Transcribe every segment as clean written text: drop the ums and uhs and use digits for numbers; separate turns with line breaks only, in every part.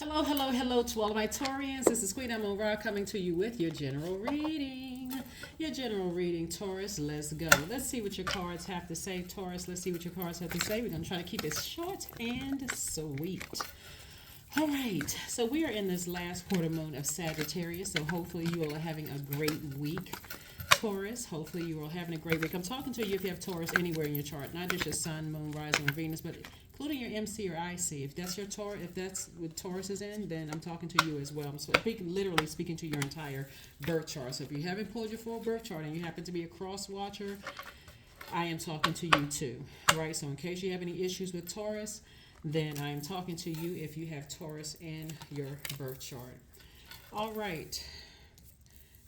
Hello, hello, hello to all of my Taurians. This is Queen Amun Ra coming to you with your general reading. Your general reading, Taurus. Let's go. Let's see what your cards have to say, Taurus. Let's see what your cards have to say. We're going to try to keep it short and sweet. All right. So we are in this last quarter moon of Sagittarius. So hopefully you all are having a great week, Taurus. Hopefully you are having a great week. I'm talking to you if you have Taurus anywhere in your chart, not just your sun, moon, rising, or Venus, but including your MC or IC. If that's your Taurus, if that's what Taurus is in, then I'm talking to you as well. I'm literally speaking to your entire birth chart. So if you haven't pulled your full birth chart and you happen to be a cross watcher, I am talking to you too, right? So in case you have any issues with Taurus, then I am talking to you if you have Taurus in your birth chart. All right.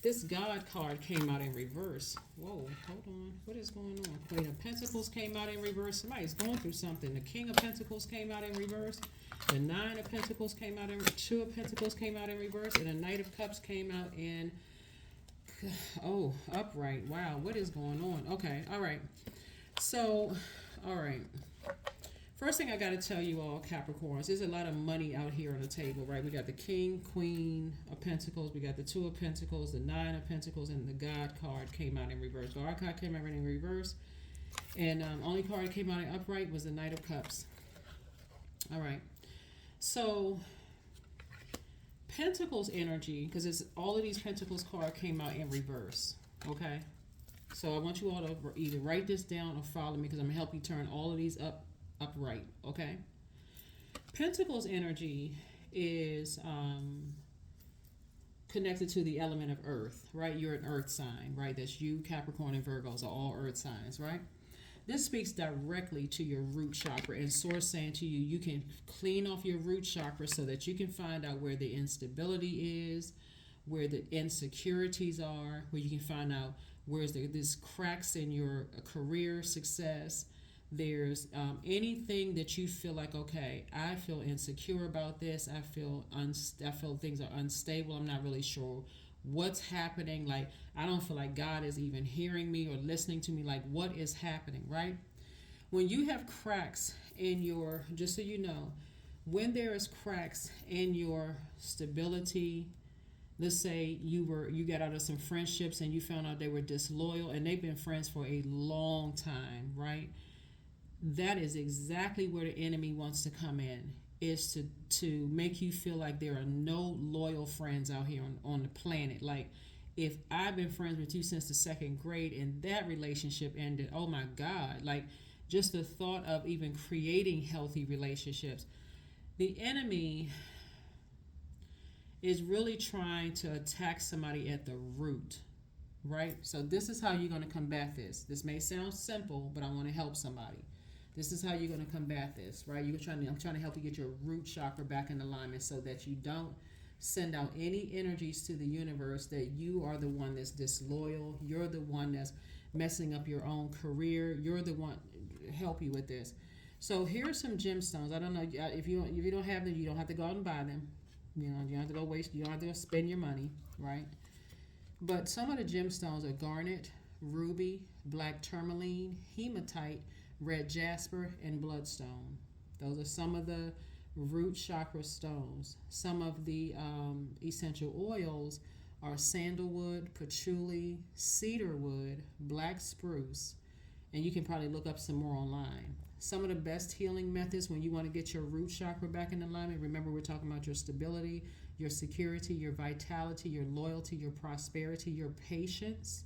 This God card came out in reverse. Whoa, hold on. What is going on? Queen of Pentacles came out in reverse. Somebody's going through something. The King of Pentacles came out in reverse. The Nine of Pentacles came out in reverse. Two of Pentacles came out in reverse. And the Knight of Cups came out in, upright. Wow, what is going on? Okay, all right. So, all right. First thing I got to tell you all, Capricorns, there's a lot of money out here on the table, right? We got the King, Queen of Pentacles. We got the Two of Pentacles, the Nine of Pentacles, and the God card came out in reverse. God card came out in reverse. And only card that came out in upright was the Knight of Cups. All right. So, Pentacles energy, because it's all of these Pentacles card came out in reverse, okay? So I want you all to either write this down or follow me because I'm going to help you turn all of these upright, okay? Pentacles energy is connected to the element of earth, right? You're an earth sign, right? That's you, Capricorn, and Virgos are all earth signs, right? This speaks directly to your root chakra, and Source saying to you, you can clean off your root chakra so that you can find out where the instability is, where the insecurities are, where you can find out where's there's cracks in your career success. There's anything that you feel like, okay, I feel insecure about this. I feel things are unstable. I'm not really sure what's happening. Like, I don't feel like God is even hearing me or listening to me. Like, what is happening, right? When you have cracks in your, just so you know, when there is cracks in your stability, let's say you got out of some friendships and you found out they were disloyal and they've been friends for a long time, right? That is exactly where the enemy wants to come in, is to make you feel like there are no loyal friends out here on the planet. Like, if I've been friends with you since the second grade and that relationship ended, oh my God, like just the thought of even creating healthy relationships. The enemy is really trying to attack somebody at the root, right? So this is how you're going to combat this. This may sound simple, but I want to help somebody. This is how you're going to combat this, right? I'm trying to help you get your root chakra back in alignment so that you don't send out any energies to the universe that you are the one that's disloyal. You're the one that's messing up your own career. You're the one help you with this. So here are some gemstones. I don't know if you don't have them, you don't have to go out and buy them. You know, you don't have to go waste. You don't have to go spend your money, right? But some of the gemstones are garnet, ruby, black tourmaline, hematite, red jasper, and bloodstone. Those are some of the root chakra stones. Some of the essential oils are sandalwood, patchouli, cedarwood, black spruce, and you can probably look up some more online. Some of the best healing methods when you want to get your root chakra back in alignment, remember we're talking about your stability, your security, your vitality, your loyalty, your prosperity, your patience.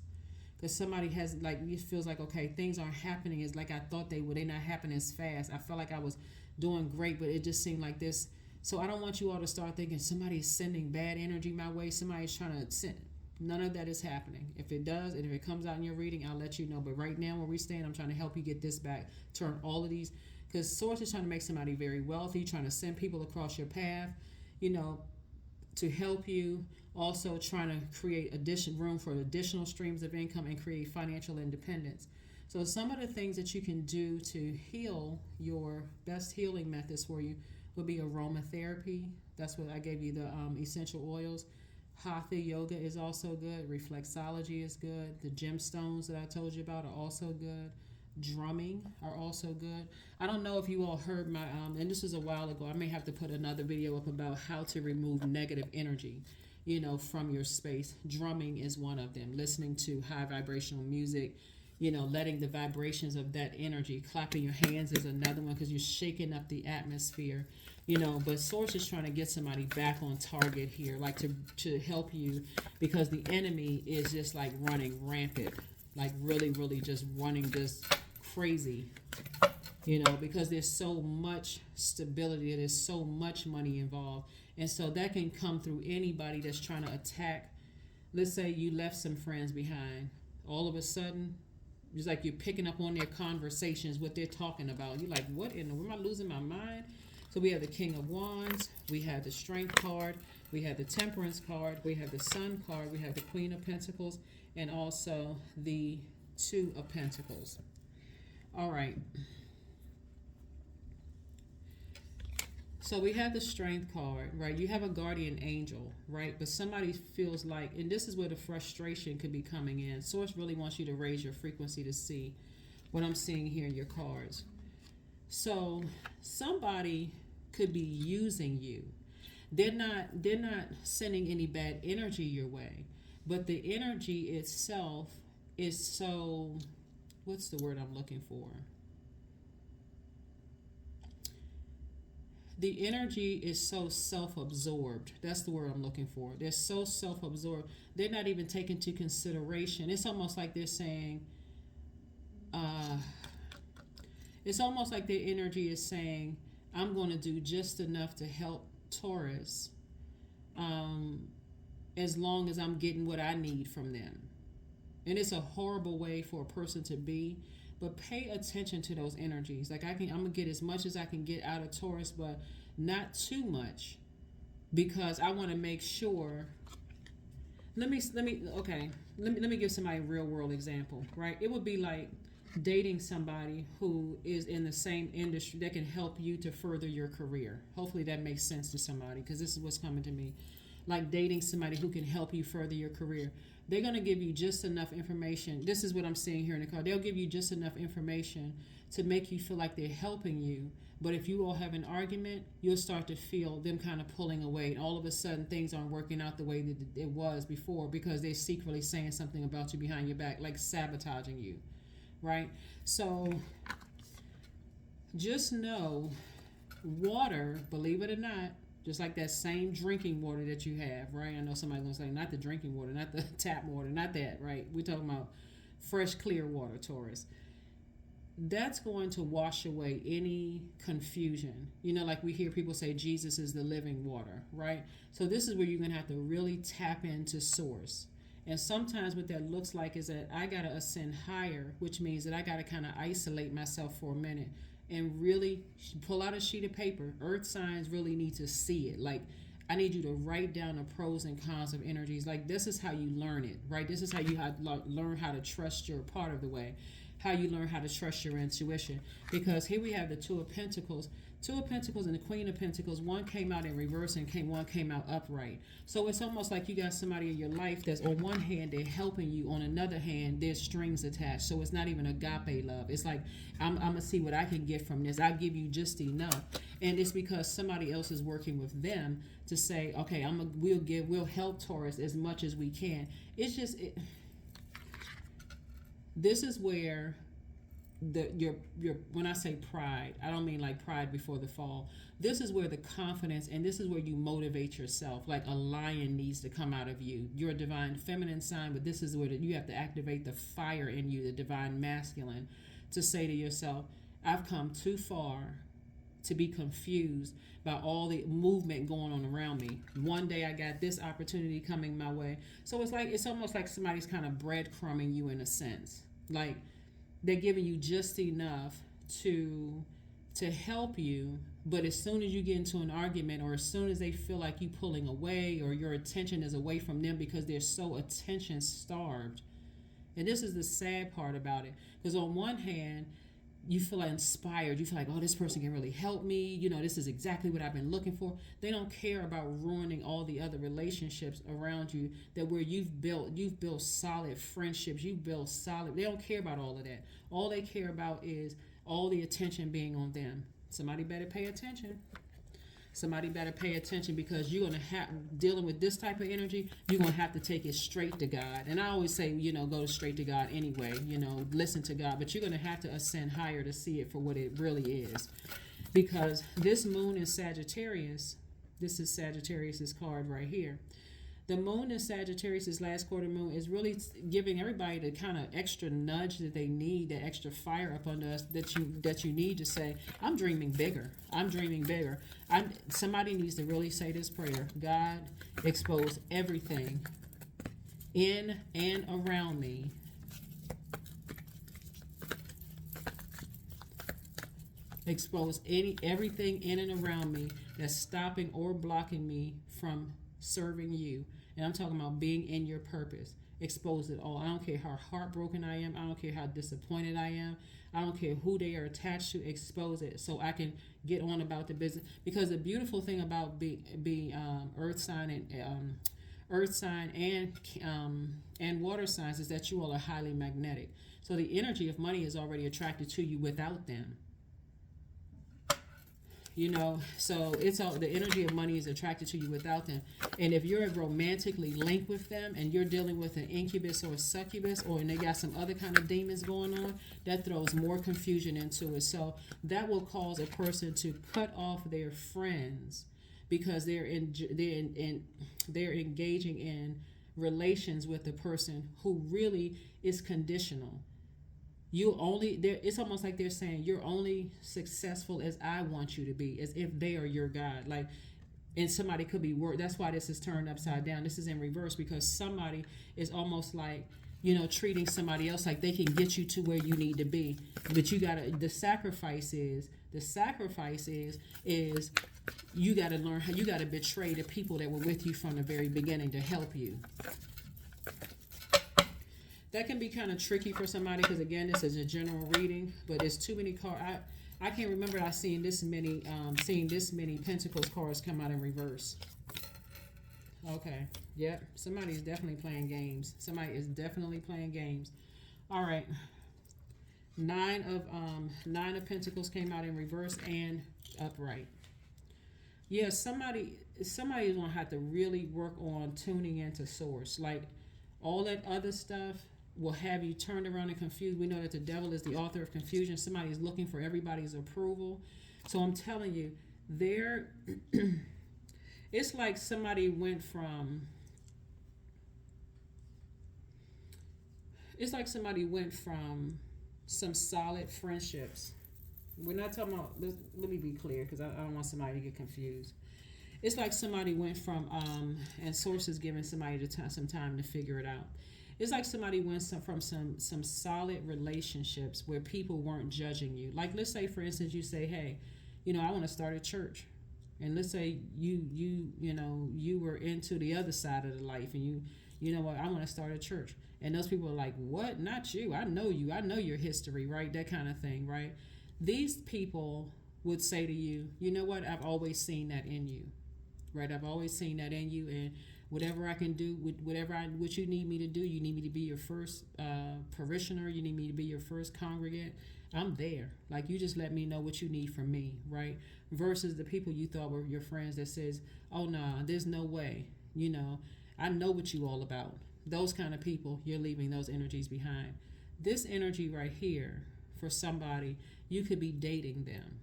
Because somebody has, like, it feels like, okay, things aren't happening as like I thought they would. They're not happening as fast. I felt like I was doing great, but it just seemed like this. So I don't want you all to start thinking somebody's sending bad energy my way. Somebody's trying to send. None of that is happening. If it does, and if it comes out in your reading, I'll let you know. But right now where we stand, I'm trying to help you get this back. Turn all of these. Because Source is trying to make somebody very wealthy, trying to send people across your path, to help you. Also trying to create room for additional streams of income and create financial independence. So some of the things that you can do to heal, your best healing methods for you would be aromatherapy. That's what I gave you, the essential oils. Hatha yoga is also good. Reflexology is good. The gemstones that I told you about are also good. drumming are also good. I don't know if you all heard my and this was a while ago. I may have to put another video up about how to remove negative energy, from your space. Drumming is one of them. Listening to high vibrational music, letting the vibrations of that energy. Clapping your hands is another one because you're shaking up the atmosphere. But Source is trying to get somebody back on target here, like to help you, because the enemy is just like running rampant, like really, really just running just crazy, because there's so much stability, there's so much money involved. And so that can come through anybody that's trying to attack. Let's say you left some friends behind. All of a sudden, it's like you're picking up on their conversations, what they're talking about. You're like, what in the world? Am I losing my mind? So we have the King of Wands, we have the Strength card, we have the Temperance card, we have the Sun card, we have the Queen of Pentacles, and also the Two of Pentacles. All right. So we have the Strength card, right? You have a guardian angel, right? But somebody feels like, and this is where the frustration could be coming in. Source really wants you to raise your frequency to see what I'm seeing here in your cards. So somebody could be using you. They're not sending any bad energy your way, but the energy itself is so, what's the word I'm looking for? The energy is so self-absorbed. That's the word I'm looking for. They're so self-absorbed. They're not even taking into consideration. It's almost like they're saying, it's almost like their energy is saying, I'm going to do just enough to help Taurus, as long as I'm getting what I need from them. And it's a horrible way for a person to be, but pay attention to those energies. Like I'm going to get as much as I can get out of Taurus, but not too much, because I want to make sure. Let me give somebody a real world example, right? It would be like dating somebody who is in the same industry that can help you to further your career. Hopefully that makes sense to somebody, because this is what's coming to me. Like dating somebody who can help you further your career. They're going to give you just enough information. This is what I'm seeing here in the card. They'll give you just enough information to make you feel like they're helping you. But if you all have an argument, you'll start to feel them kind of pulling away. And all of a sudden, things aren't working out the way that it was before, because they're secretly saying something about you behind your back, like sabotaging you. Right? So just know, water, believe it or not, just like that same drinking water that you have, right? I know somebody's going to say, not the drinking water, not the tap water, not that, right? We're talking about fresh, clear water, Taurus. That's going to wash away any confusion. Like we hear people say Jesus is the living water, right? So this is where you're going to have to really tap into source. And sometimes what that looks like is that I got to ascend higher, which means that I got to kind of isolate myself for a minute and really pull out a sheet of paper. Earth signs really need to see it. Like, I need you to write down the pros and cons of energies. Like, this is how you learn it, right? This is how you learn how to trust your part of the way, how you learn how to trust your intuition. Because here we have the Two of Pentacles. Two of Pentacles and the Queen of Pentacles, one came out in reverse and one came out upright. So it's almost like you got somebody in your life that's on one hand, they're helping you. On another hand, there's strings attached. So it's not even agape love. It's like, I'm going to see what I can get from this. I'll give you just enough. And it's because somebody else is working with them to say, okay, we'll help Taurus as much as we can. It's just, this is where your when I say pride, I don't mean like pride before the fall. This is where the confidence, and this is where you motivate yourself. Like a lion needs to come out of you. You're a divine feminine sign, but this is where you have to activate the fire in you, the divine masculine, to say to yourself, I've come too far to be confused by all the movement going on around me. One day I got this opportunity coming my way. So it's almost like somebody's kind of breadcrumbing you in a sense. Like, they're giving you just enough to help you, but as soon as you get into an argument, or as soon as they feel like you pulling away, or your attention is away from them because they're so attention starved. And this is the sad part about it, because on one hand, you feel inspired. You feel like, oh, this person can really help me. You know, this is exactly what I've been looking for. They don't care about ruining all the other relationships around you that where you've built solid friendships. You've built solid. They don't care about all of that. All they care about is all the attention being on them. Somebody better pay attention. Somebody better pay attention, because you're going to have, dealing with this type of energy, you're going to have to take it straight to God. And I always say, you know, go straight to God anyway, you know, listen to God. But you're going to have to ascend higher to see it for what it really is. Because this moon in Sagittarius, this is Sagittarius's card right here. The moon in Sagittarius' last quarter moon is really giving everybody the kind of extra nudge that they need, the extra fire up under us that you need to say, I'm dreaming bigger. I'm dreaming bigger. Somebody needs to really say this prayer. God, expose everything in and around me expose everything in and around me that's stopping or blocking me from serving you. And I'm talking about being in your purpose. Expose it all. I don't care how heartbroken I am. I don't care how disappointed I am. I don't care who they are attached to. Expose it so I can get on about the business. Because the beautiful thing about being earth sign and water signs is that you all are highly magnetic. So the energy of money is already attracted to you without them. You know, so it's all, the energy of money is attracted to you without them. And if you're romantically linked with them and you're dealing with an incubus or a succubus, or and they got some other kind of demons going on, that throws more confusion into it. So that will cause a person to cut off their friends because they're engaging in relations with a person who really is conditional. It's almost like they're saying you're only successful as I want you to be, as if they are your God. Like, and somebody could be that's why this is turned upside down. This is in reverse, because somebody is almost like, you know, treating somebody else like they can get you to where you need to be. But the sacrifice is you gotta learn how, you gotta betray the people that were with you from the very beginning to help you. That can be kind of tricky for somebody, because again, this is a general reading, but there's too many cards. I can't remember I seeing this many Pentacles cards come out in reverse. Okay, yep, somebody's definitely playing games. Somebody is definitely playing games. All right, nine of Pentacles came out in reverse and upright. Yeah, somebody's gonna have to really work on tuning into source. Like, all that other stuff will have you turned around and confused. We know that the devil is the author of confusion. Somebody is looking for everybody's approval. So I'm telling you, it's like somebody went from some solid friendships. We're not talking about, let me be clear, because I don't want somebody to get confused. It's like somebody went from, and source is giving somebody some time to figure it out. It's like somebody went from some solid relationships where people weren't judging you. Like, let's say, for instance, you say, hey, you know, I want to start a church. And let's say you were into the other side of the life, and you know what, I want to start a church. And those people are like, what? Not you. I know you. I know your history, right? That kind of thing, right? These people would say to you, you know what, I've always seen that in you. Right, I've always seen that in you, and whatever I can do, what you need me to do, you need me to be your first parishioner, you need me to be your first congregant, I'm there. Like, you just let me know what you need from me, right? Versus the people you thought were your friends that says, oh, nah, there's no way, you know, I know what you all about. Those kind of people, you're leaving those energies behind. This energy right here, for somebody, you could be dating them.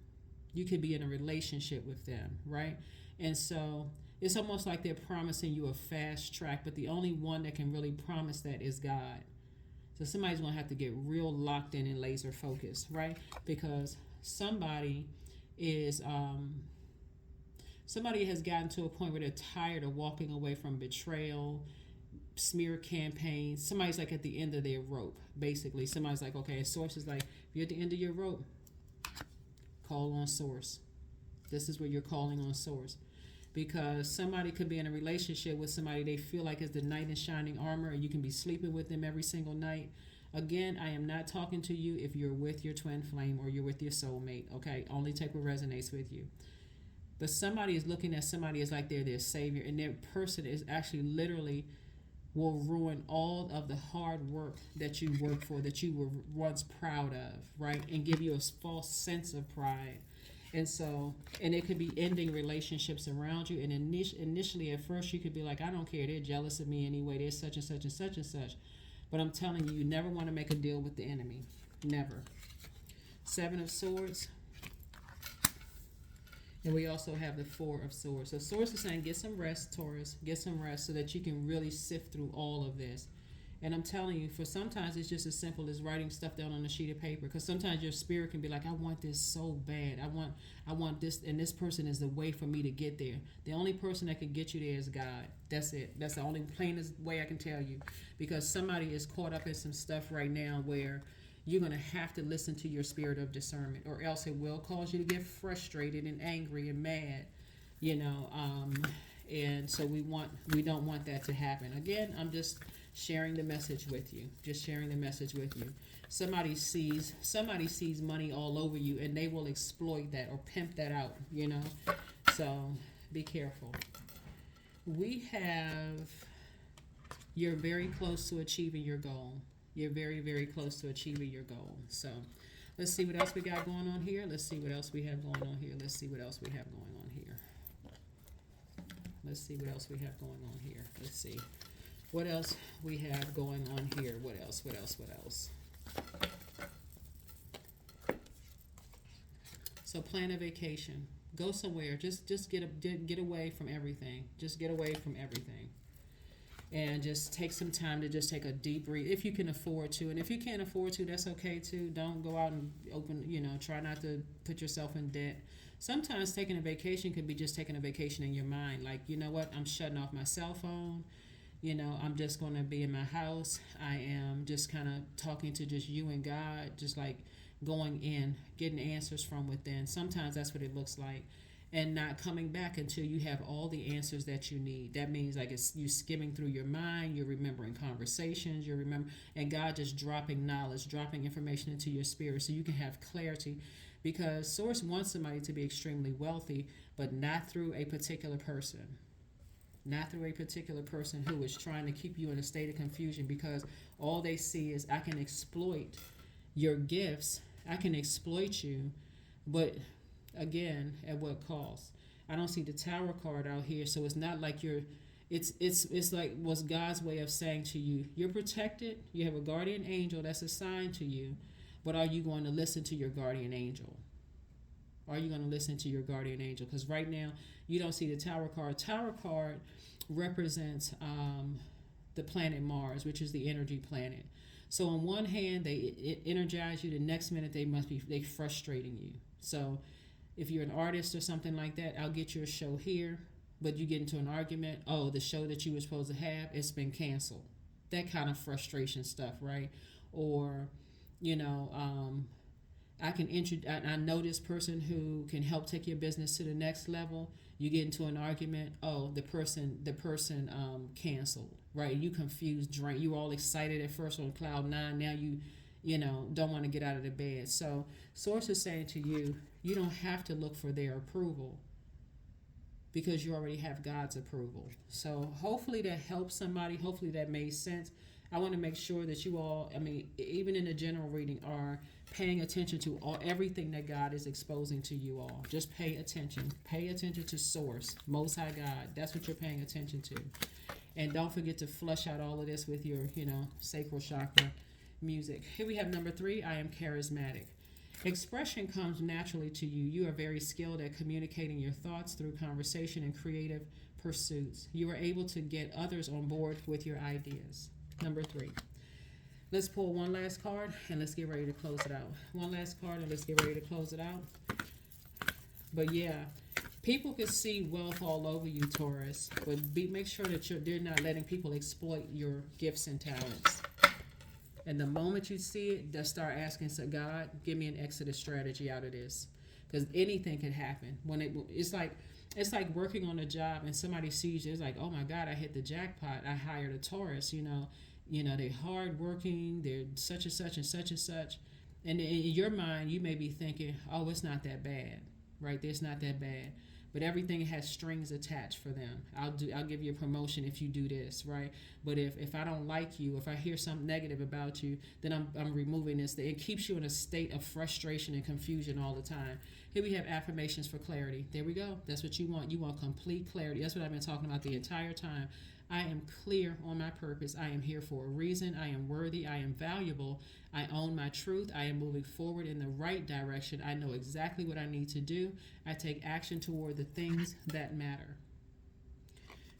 You could be in a relationship with them, right? And so it's almost like they're promising you a fast track, but the only one that can really promise that is God. So somebody's going to have to get real locked in and laser focused, right? Because somebody has gotten to a point where they're tired of walking away from betrayal, smear campaigns. Somebody's like at the end of their rope, basically. Somebody's like, okay, source is like, if you're at the end of your rope, call on source. This is where you're calling on source. Because somebody could be in a relationship with somebody they feel like is the knight in shining armor, and you can be sleeping with them every single night. Again, I am not talking to you if you're with your twin flame or you're with your soulmate, okay? Only take what resonates with you. But somebody is looking at somebody as like they're their savior, and their person is actually literally will ruin all of the hard work that you worked for, that you were once proud of, right? And give you a false sense of pride. And so, and it could be ending relationships around you. And initially, at first, you could be like, I don't care. They're jealous of me anyway. They're such and such and such and such. But I'm telling you, you never want to make a deal with the enemy. Never. 7 of Swords. And we also have the 4 of Swords. So Swords is saying, get some rest, Taurus. Get some rest so that you can really sift through all of this. And I'm telling you, for sometimes it's just as simple as writing stuff down on a sheet of paper. Because sometimes your spirit can be like, I want this so bad. I want this, and this person is the way for me to get there. The only person that can get you there is God. That's it. That's the only plainest way I can tell you. Because somebody is caught up in some stuff right now where you're going to have to listen to your spirit of discernment, or else it will cause you to get frustrated and angry and mad, you know. And so we don't want that to happen. Again, I'm just sharing the message with you. Just sharing the message with you. Somebody sees money all over you, and they will exploit that or pimp that out, you know. So be careful. We have, you're very close to achieving your goal. You're very, very close to achieving your goal. So let's see what else we got going on here. Let's see what else we have going on here. Let's see what else we have going on here. Let's see what else we have going on here. Let's see what else we have going on here. What else? What else? What else? So plan a vacation. Go somewhere. Just get away from everything. Just get away from everything. And just take some time to just take a deep breath if you can afford to. And if you can't afford to, that's okay too. Don't go out and try not to put yourself in debt. Sometimes taking a vacation could be just taking a vacation in your mind. Like, you know what? I'm shutting off my cell phone. You know, I'm just going to be in my house. I am just kind of talking to just you and God, just like going in, getting answers from within. Sometimes that's what it looks like. And not coming back until you have all the answers that you need. That means like it's you skimming through your mind, you're remembering conversations, and God just dropping knowledge, dropping information into your spirit so you can have clarity. Because Source wants somebody to be extremely wealthy, but not through a particular person. Not through a particular person who is trying to keep you in a state of confusion, because all they see is, I can exploit your gifts, I can exploit you, but again, at what cost? I don't see the Tower card out here, so it's not like it's like what's God's way of saying to you, you're protected, you have a guardian angel that's assigned to you, but are you going to listen to your guardian angel? Are you going to listen to your guardian angel? Because right now, you don't see the Tower card. Tower card represents the planet Mars, which is the energy planet. So on one hand, they energize you. The next minute, they frustrating you. So if you're an artist or something like that, I'll get you a show here, but you get into an argument. Oh, the show that you were supposed to have, it's been canceled. That kind of frustration stuff, right? Or, I know this person who can help take your business to the next level. You get into an argument. Oh, the person canceled, right? You confused, drained. You were all excited at first on cloud 9. Now you don't want to get out of the bed. So Source is saying to you, you don't have to look for their approval because you already have God's approval. So hopefully that helps somebody. Hopefully that made sense. I want to make sure that you all, even in the general reading, are paying attention to everything that God is exposing to you all. Just pay attention. Pay attention to Source, Most High God. That's what you're paying attention to. And don't forget to flush out all of this with your, sacral chakra music. Here we have number 3, I am charismatic. Expression comes naturally to you. You are very skilled at communicating your thoughts through conversation and creative pursuits. You are able to get others on board with your ideas. Number 3. Let's pull one last card and let's get ready to close it out. One last card and let's get ready to close it out. But yeah, people can see wealth all over you, Taurus, but make sure that they're not letting people exploit your gifts and talents. And the moment you see it, just start asking, so God, give me an exit strategy out of this, because anything can happen. It's like working on a job and somebody sees you. It's like, oh my God, I hit the jackpot. I hired a Taurus, They're hardworking, they're such and such and such and such. And in your mind, you may be thinking, oh, it's not that bad, right? It's not that bad. But everything has strings attached for them. I'll give you a promotion if you do this, right? But if I don't like you, if I hear something negative about you, then I'm removing this. It keeps you in a state of frustration and confusion all the time. Here we have affirmations for clarity. There we go. That's what you want. You want complete clarity. That's what I've been talking about the entire time. I am clear on my purpose. I am here for a reason. I am worthy. I am valuable. I own my truth. I am moving forward in the right direction. I know exactly what I need to do. I take action toward the things that matter.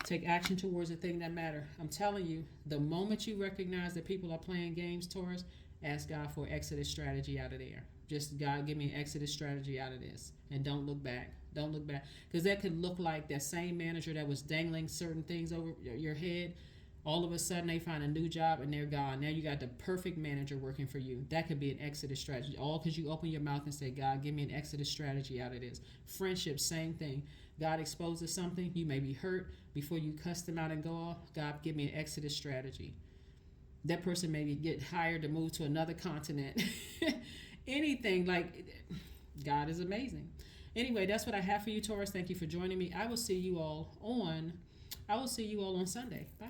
Take action towards the thing that matter. I'm telling you, the moment you recognize that people are playing games, Taurus, ask God for exodus strategy out of there. Just, God, give me an exodus strategy out of this. And don't look back. Don't look back. Because that could look like that same manager that was dangling certain things over your head. All of a sudden, they find a new job and they're gone. Now you got the perfect manager working for you. That could be an exodus strategy. All because you open your mouth and say, God, give me an exodus strategy out of this. Friendship, same thing. God exposes something. You may be hurt. Before you cuss them out and go off, God, give me an exodus strategy. That person maybe get hired to move to another continent. Anything, like, God is amazing. Anyway, that's what I have for you, Taurus. Thank you for joining me. I will see you all on Sunday. Bye.